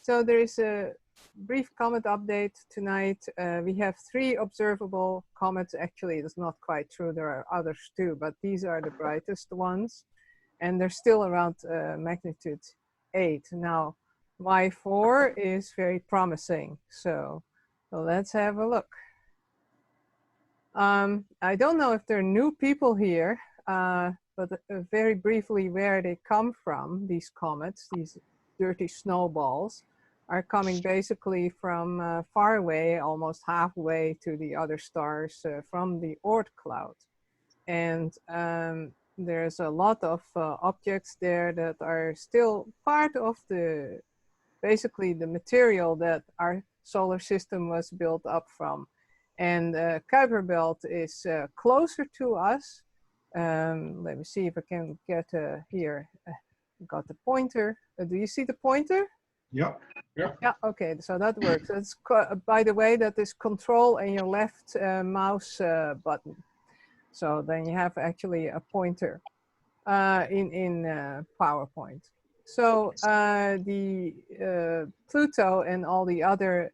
So there is a brief comet update tonight. We have 3 observable comets. Actually, it's not quite true. There are others too, but these are the brightest ones. And they're still around magnitude 8. Now, Y4 is very promising. So let's have a look. I don't know if there are new people here, but very briefly where they come from, these comets, these dirty snowballs, are coming basically from far away, almost halfway to the other stars from the Oort cloud. And there's a lot of objects there that are still part of the, basically the material that our solar system was built up from. And Kuiper Belt is closer to us. Let me see if I can get here. Got the pointer. Do you see the pointer? Yeah. Yeah, okay, so that works. That's, by the way, that is control and your left mouse button. So then you have actually a pointer in PowerPoint. So the Pluto and all the other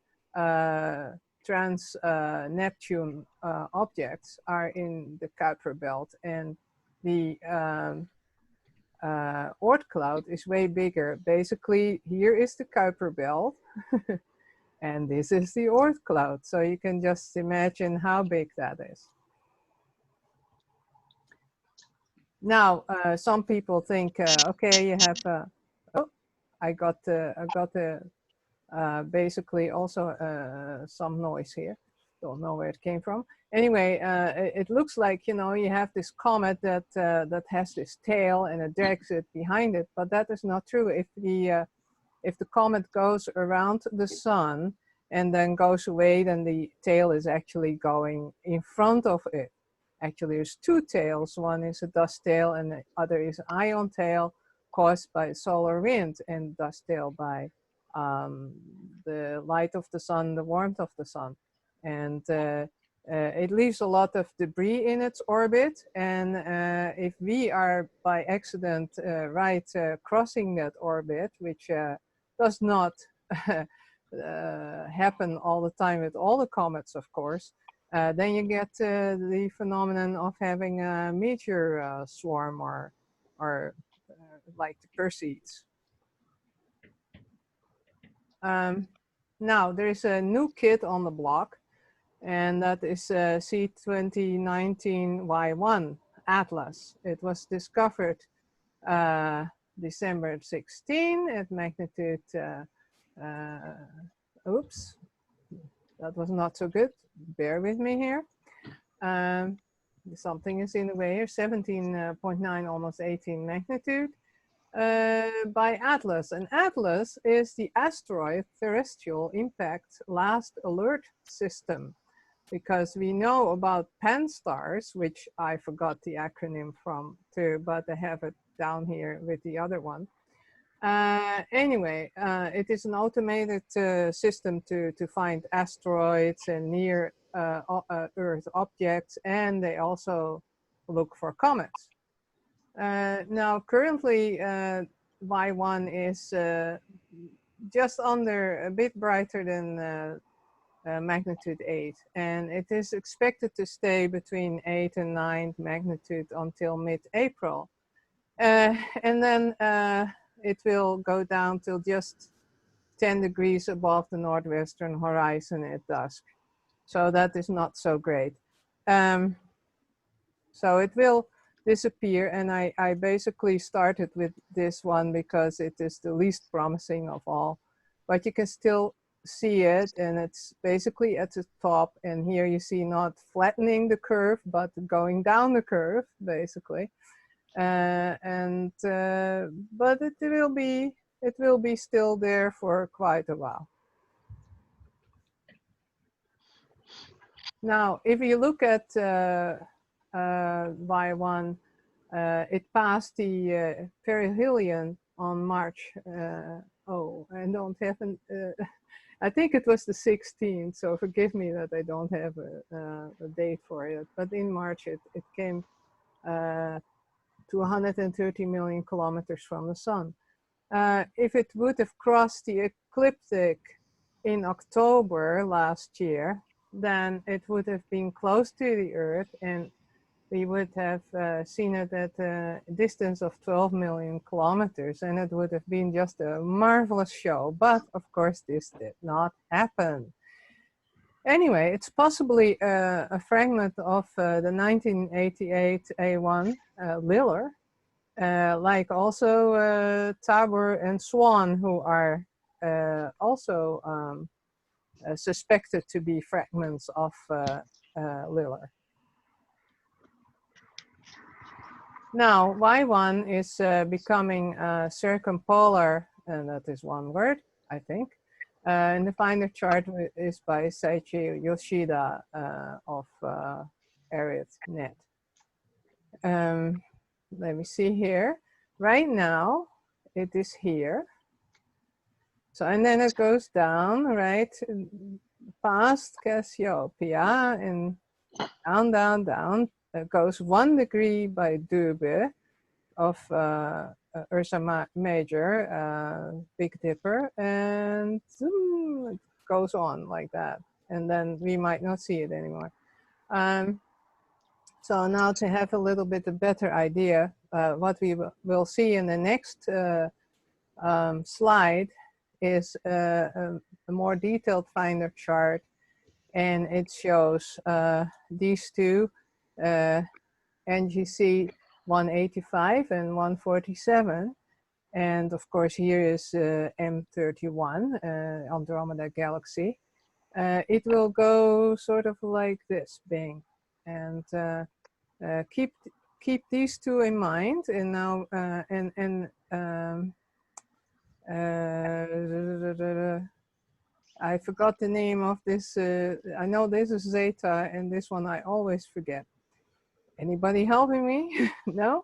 trans-Neptune objects are in the Kuiper Belt, and the Oort cloud is way bigger. Basically, here is the Kuiper Belt, and this is the Oort cloud. So you can just imagine how big that is. Now, some people think, okay, you have, oh, I got basically also some noise here. Don't know where it came from. Anyway, it looks like, you know, you have this comet that that has this tail and it drags it behind it, but that is not true. If the comet goes around the sun and then goes away, then the tail is actually going in front of it. Actually, there's 2 tails. One is a dust tail and the other is an ion tail caused by solar wind, and dust tail by the light of the sun, the warmth of the sun. And it leaves a lot of debris in its orbit. And if we are by accident crossing that orbit, which does not happen all the time with all the comets, of course, then you get the phenomenon of having a meteor swarm or like the Perseids. Now, there is a new kid on the block, and that is C2019Y1 Atlas. It was discovered December 16 at magnitude, oops, that was not so good. Bear with me here. Something is in the way here, 17.9, almost 18 magnitude by Atlas. And Atlas is the Asteroid Terrestrial Impact Last Alert System, because we know about pan-stars, which I forgot the acronym from too, but I have it down here with the other one. Anyway, it is an automated system to find asteroids and near Earth objects, and they also look for comets. Now, currently, Y1 is just under, a bit brighter than magnitude 8, and it is expected to stay between 8 and 9 magnitude until mid-April. And then it will go down till just 10 degrees above the northwestern horizon at dusk. So that is not so great. So it will disappear, and I basically started with this one because it is the least promising of all. But you can still see it, and it's basically at the top, and here you see not flattening the curve, but going down the curve, basically. But it will be still there for quite a while. Now, if you look at Y1, it passed the perihelion on March. Oh, I don't have an. I think it was the 16th, so forgive me that I don't have a date for it. But in March, it came to 130 million kilometers from the sun. If it would have crossed the ecliptic in October last year, then it would have been close to the Earth, and we would have seen it at a distance of 12 million kilometers, and it would have been just a marvelous show. But of course, this did not happen. Anyway, it's possibly a fragment of the 1988 A1 Liller, like also Tabor and Swan, who are also suspected to be fragments of Liller. Now, Y1 is becoming circumpolar, and that is one word, I think. And the finder chart is by Seiichi Yoshida of ArithNet. Let me see here. Right now, it is here. So, and then it goes down, right, past Cassiopeia and down, down, down. It goes 1 degree by Dubhe of Ursa Major, Big Dipper, and zoom, it goes on like that. And then we might not see it anymore. So now to have a little bit a better idea, what we will see in the next slide is a more detailed finder chart, and it shows these two, NGC 185 and 147. And of course, here is M31, Andromeda Galaxy. It will go sort of like this, bang. And keep these two in mind. And now, I forgot the name of this. I know this is Zeta, and this one I always forget. Anybody helping me? No?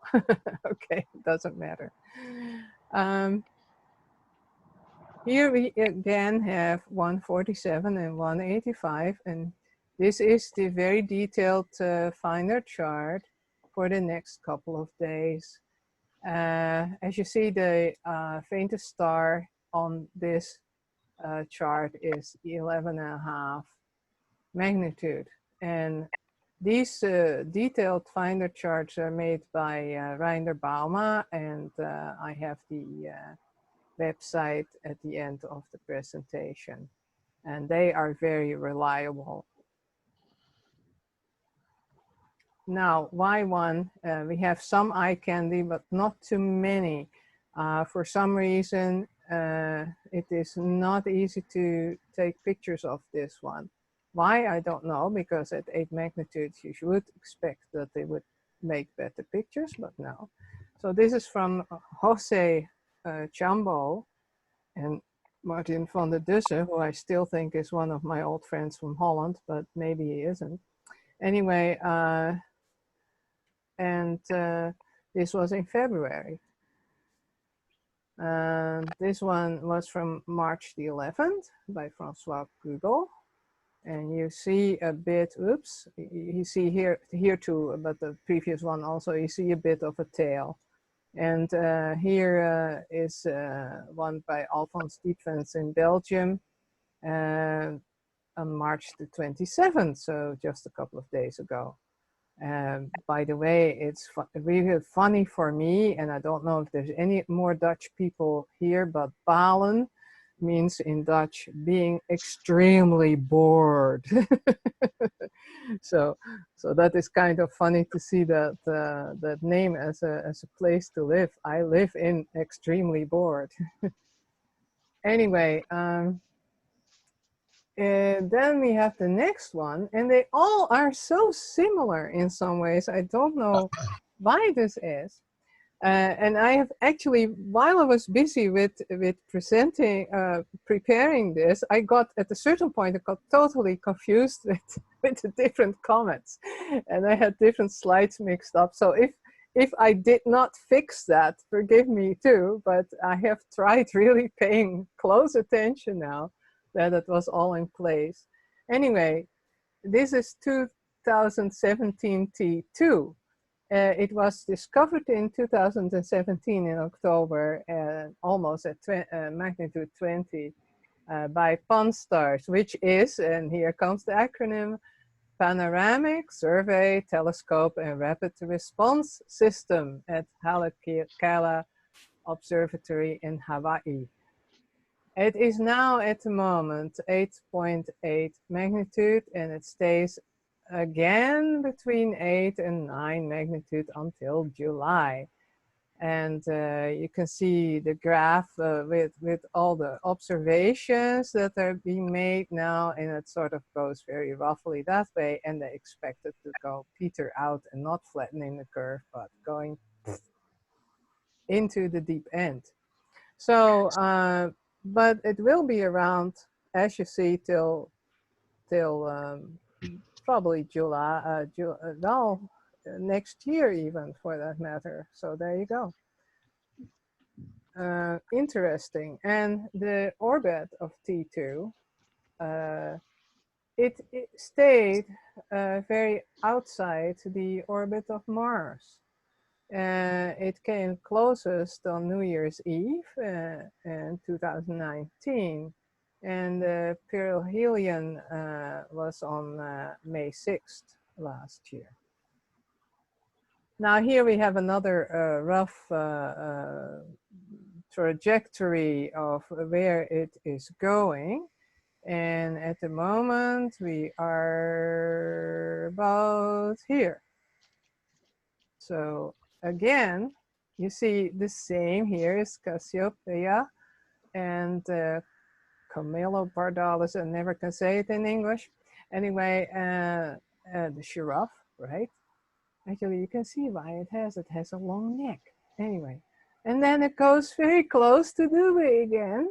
Okay, doesn't matter. Here we again have 147 and 185, and this is the very detailed finder chart for the next couple of days. As you see, the faintest star on this chart is 11.5 magnitude, and these detailed finder charts are made by Reiner Bauma, and I have the website at the end of the presentation, and they are very reliable. Now, Y1, we have some eye candy, but not too many. For some reason, it is not easy to take pictures of this one. Why, I don't know, because at 8 magnitudes, you should expect that they would make better pictures, but no. So this is from Jose Chambo and Martin van der Dussen, who I still think is one of my old friends from Holland, but maybe he isn't. Anyway, this was in February. This one was from March the 11th by Francois Kugel. And you see a bit, oops, you see here too, but the previous one also, you see a bit of a tail. And here is one by Alphonse Diepvens in Belgium on March the 27th, so just a couple of days ago. By the way, it's really funny for me, and I don't know if there's any more Dutch people here, but balen means in Dutch being extremely bored. So that is kind of funny to see that that name as a place to live. I live in extremely bored. Anyway, and then we have the next one, and they all are so similar in some ways. I don't know why this is. And I have actually, while I was busy with preparing this, I got, at a certain point, I got totally confused with the different comets. And I had different slides mixed up. So if I did not fix that, forgive me too, but I have tried really paying close attention now that it was all in place. Anyway, this is 2017 T2. It was discovered in 2017 in October, almost at magnitude 20 by PAN-STARRS, which is, and here comes the acronym, Panoramic Survey Telescope and Rapid Response System at Haleakala Observatory in Hawaii. It is now at the moment 8.8 magnitude, and it stays again between 8 and 9 magnitude until July. And you can see the graph with all the observations that are being made now, and it sort of goes very roughly that way, and they expect it to go peter out and not flattening the curve, but going into the deep end. So, but it will be around, as you see, till probably July, next year even, for that matter. So there you go. Interesting. And the orbit of T2, it stayed very outside the orbit of Mars. It came closest on New Year's Eve in 2019, and perihelion was on May 6th last year. Now here we have another rough trajectory of where it is going, and at the moment we are about here. So again, you see the same here is Cassiopeia and Camelopardalis, I never can say it in English. Anyway, the giraffe, right? Actually, you can see why it has a long neck. Anyway, and then it goes very close to Dubhe again.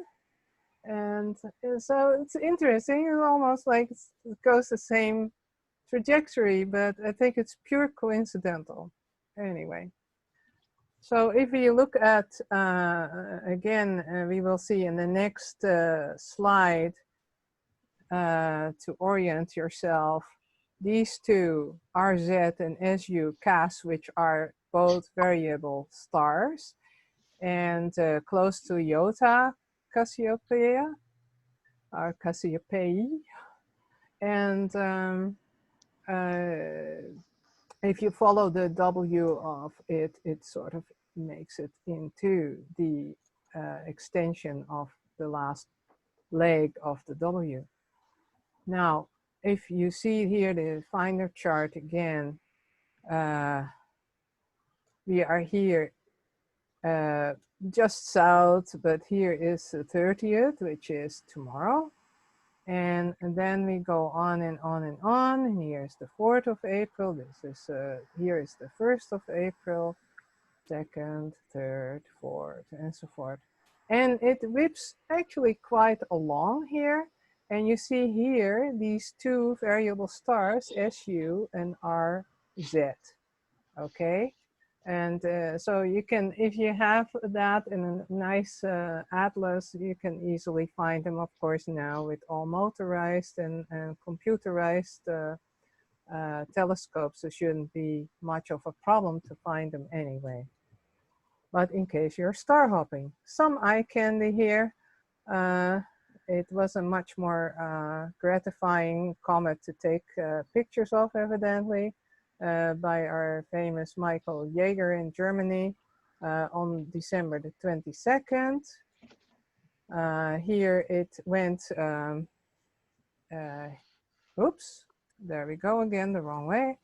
And so it's interesting, it's almost like it goes the same trajectory, but I think it's pure coincidental. Anyway. So if you look at, again, we will see in the next slide to orient yourself, these two, RZ and SU CAS, which are both variable stars, and close to Iota Cassiopeia, or Cassiopeiae. And if you follow the W of it, it sort of makes it into the extension of the last leg of the W. Now, if you see here the finer chart again, we are here just south, but here is the 30th, which is tomorrow. And then we go on and on and on. And here's the 4th of April. This is here is the 1st of April, 2nd, 3rd, 4th, and so forth. And it whips actually quite along here. And you see here these two variable stars, SU and RZ. Okay. And so you can, if you have that in a nice atlas, you can easily find them, of course, now with all motorized and computerized telescopes. It shouldn't be much of a problem to find them anyway. But in case you're star hopping, some eye candy here. It was a much more gratifying comet to take pictures of, evidently. By our famous Michael Jaeger in Germany on December the 22nd. Here it went, oops, there we go again, the wrong way.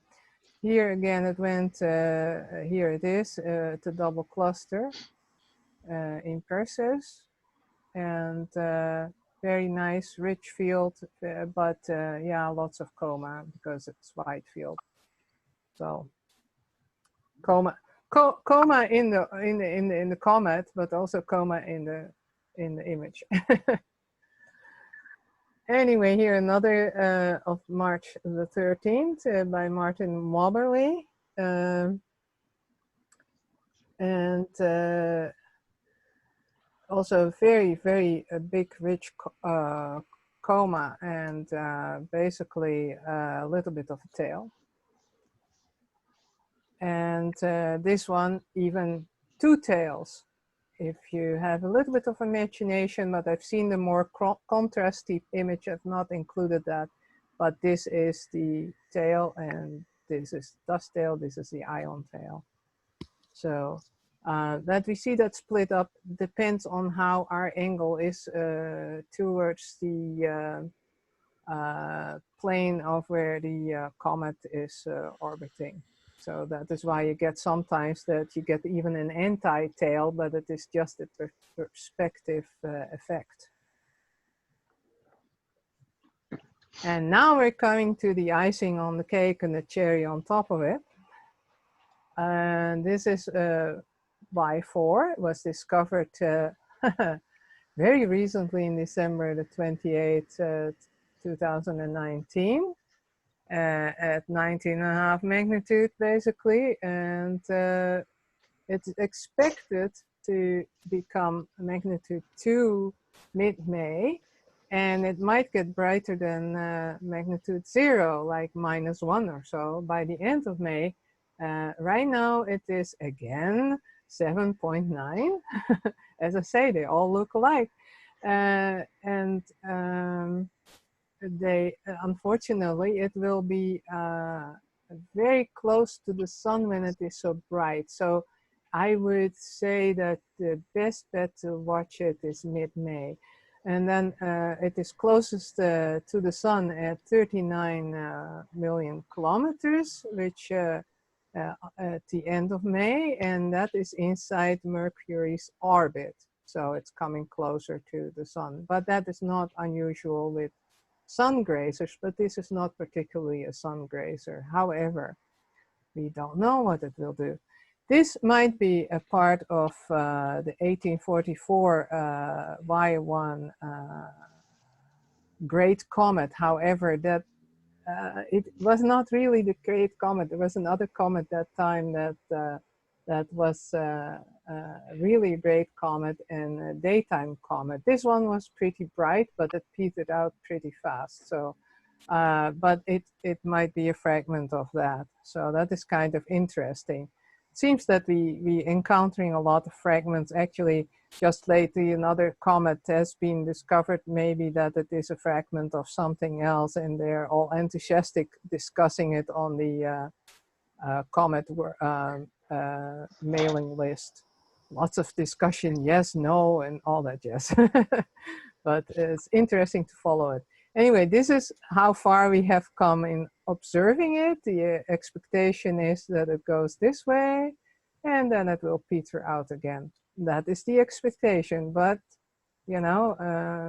Here again it went, here it is, to double cluster in Perseus. And very nice, rich field, but yeah, lots of coma because it's wide field. So coma in the comet, but also coma in the image. Anyway, here another of March the 13th by Martin Moberly, and also very big, rich coma, and basically a little bit of a tail. and this one even two tails. If you have a little bit of imagination, but I've seen the more contrasty image, I've not included that. But this is the tail, and this is dust tail, this is the ion tail. So that we see that split up depends on how our angle is towards the plane of where the comet is orbiting. So that is why you get sometimes that you get even an anti-tail, but it is just a perspective effect. And now we're coming to the icing on the cake and the cherry on top of it. And this is Y4. It was discovered very recently in December the 28th, 2019. At 19.5 magnitude, basically, and it's expected to become magnitude 2 mid-May, and it might get brighter than magnitude 0, like -1 or so, by the end of May. Right now, it is again 7.9. As I say, they all look alike, and they unfortunately it will be very close to the sun when it is so bright. So I would say that the best bet to watch it is mid-May, and then it is closest to the sun at 39 million kilometers, which at the end of May, and that is inside Mercury's orbit. So it's coming closer to the sun, but that is not unusual with sun grazers, but this is not particularly a sun grazer. However, we don't know what it will do. This might be a part of the 1844 Y1 Great Comet. However, that it was not really the Great Comet. There was another comet that time that that was really a great comet and a daytime comet. This one was pretty bright, but it petered out pretty fast. So, but it might be a fragment of that. So that is kind of interesting. It seems that we encountering a lot of fragments. Actually, just lately another comet has been discovered, maybe that it is a fragment of something else, and they're all enthusiastic discussing it on the Comet mailing list. Lots of discussion, yes, no, and all that jazz. But it's interesting to follow it. Anyway, this is how far we have come in observing it. The expectation is that it goes this way, and then it will peter out again. That is the expectation, but you know,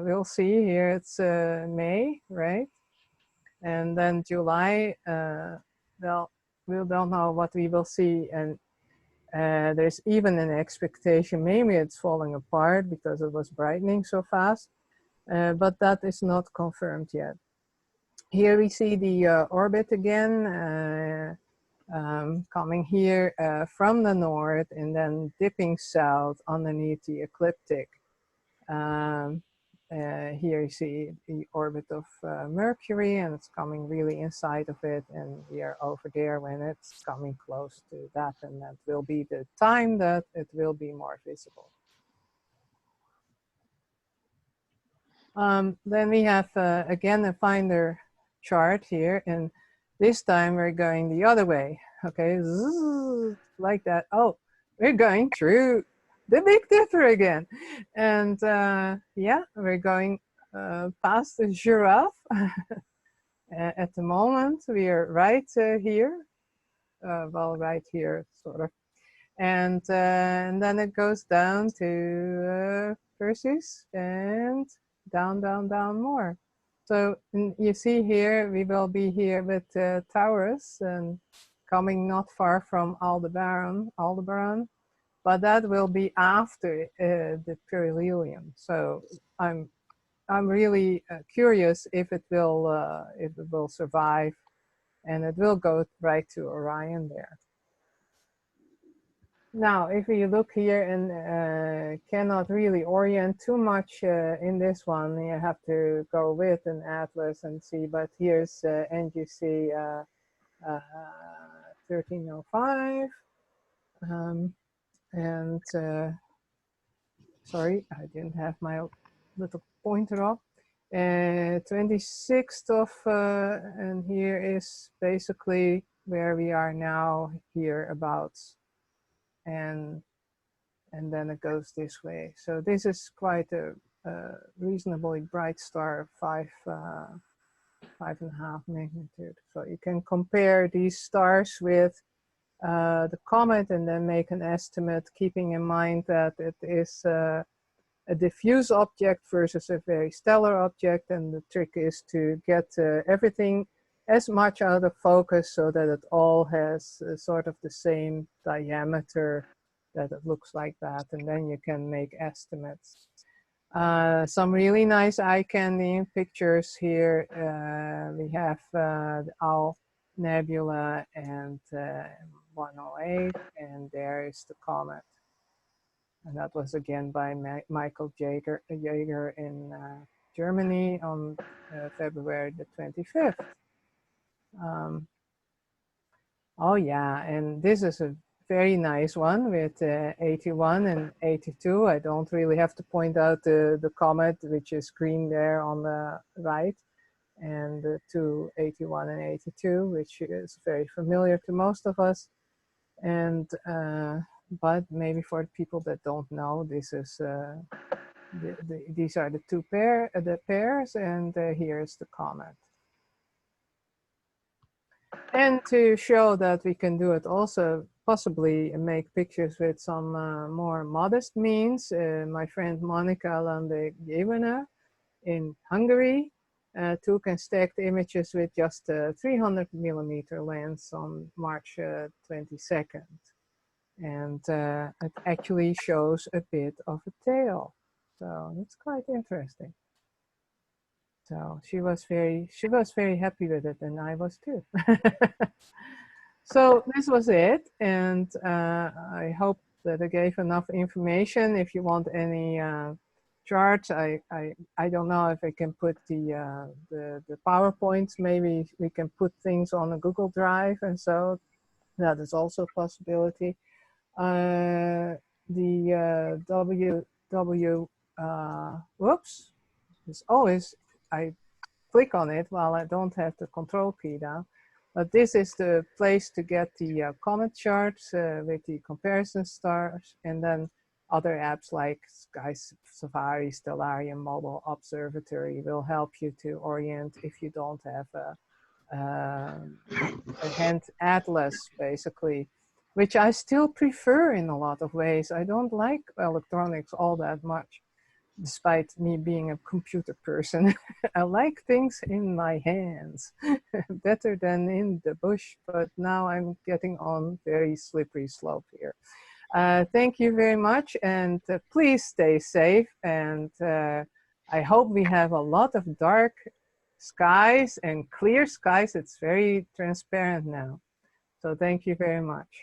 we'll see. Here it's May, right? And then July, well, we don't know what we will see, and there's even an expectation maybe it's falling apart because it was brightening so fast, but that is not confirmed yet. Here we see the orbit again, coming here from the north and then dipping south underneath the ecliptic. Here you see the orbit of Mercury, and it's coming really inside of it, and we are over there when it's coming close to that, and that will be the time that it will be more visible. Then we have again a finder chart here, and this time we're going the other way. Okay, zzz, like that. Oh, we're going through the Big Dipper again, and yeah, we're going past the giraffe. At the moment, we are right here, well, right here, sort of, and then it goes down to Perseus and down, down, down more. So you see here, we will be here with Taurus and coming not far from Aldebaran, but that will be after the perihelion. So I'm really curious if it will survive, and it will go right to Orion there. Now, if you look here and cannot really orient too much in this one, you have to go with an atlas and see. But here's NGC 1305. And sorry, I didn't have my little pointer up. 26th of, and here is basically where we are now, hereabouts. And then it goes this way. So this is quite a reasonably bright star, 5.5 magnitude. So you can compare these stars with the comet and then make an estimate, keeping in mind that it is a diffuse object versus a very stellar object, and the trick is to get everything as much out of focus so that it all has sort of the same diameter, that it looks like that, and then you can make estimates. Some really nice eye candy pictures here. We have the Owl Nebula and 108, and there is the comet. And that was again by Michael Jaeger in Germany on February the 25th. Oh yeah, and this is a very nice one with 81 and 82. I don't really have to point out the comet, which is green there on the right, and the two 81 and 82, which is very familiar to most of us. And but maybe for the people that don't know, this is these are the two pairs, and here's the comet. And to show that we can do it also, possibly make pictures with some more modest means, my friend Monica Landegevena in Hungary took and stacked images with just a 300mm lens on March 22nd. And it actually shows a bit of a tail. So it's quite interesting. So she was very happy with it, and I was too. So this was it, and I hope that I gave enough information. If you want any charts, I don't know if I can put the PowerPoints. Maybe we can put things on a Google Drive, and so that is also a possibility. Whoops, it's always, I click on it while I don't have the control key down. But this is the place to get the comet charts with the comparison stars, and then other apps like Sky Safari, Stellarium, Mobile Observatory will help you to orient if you don't have a hand atlas, basically, which I still prefer in a lot of ways. I don't like electronics all that much, despite me being a computer person. I like things in my hands better than in the bush, but now I'm getting on very slippery slope here. Thank you very much, and please stay safe, and I hope we have a lot of dark skies and clear skies. It's very transparent now. So thank you very much.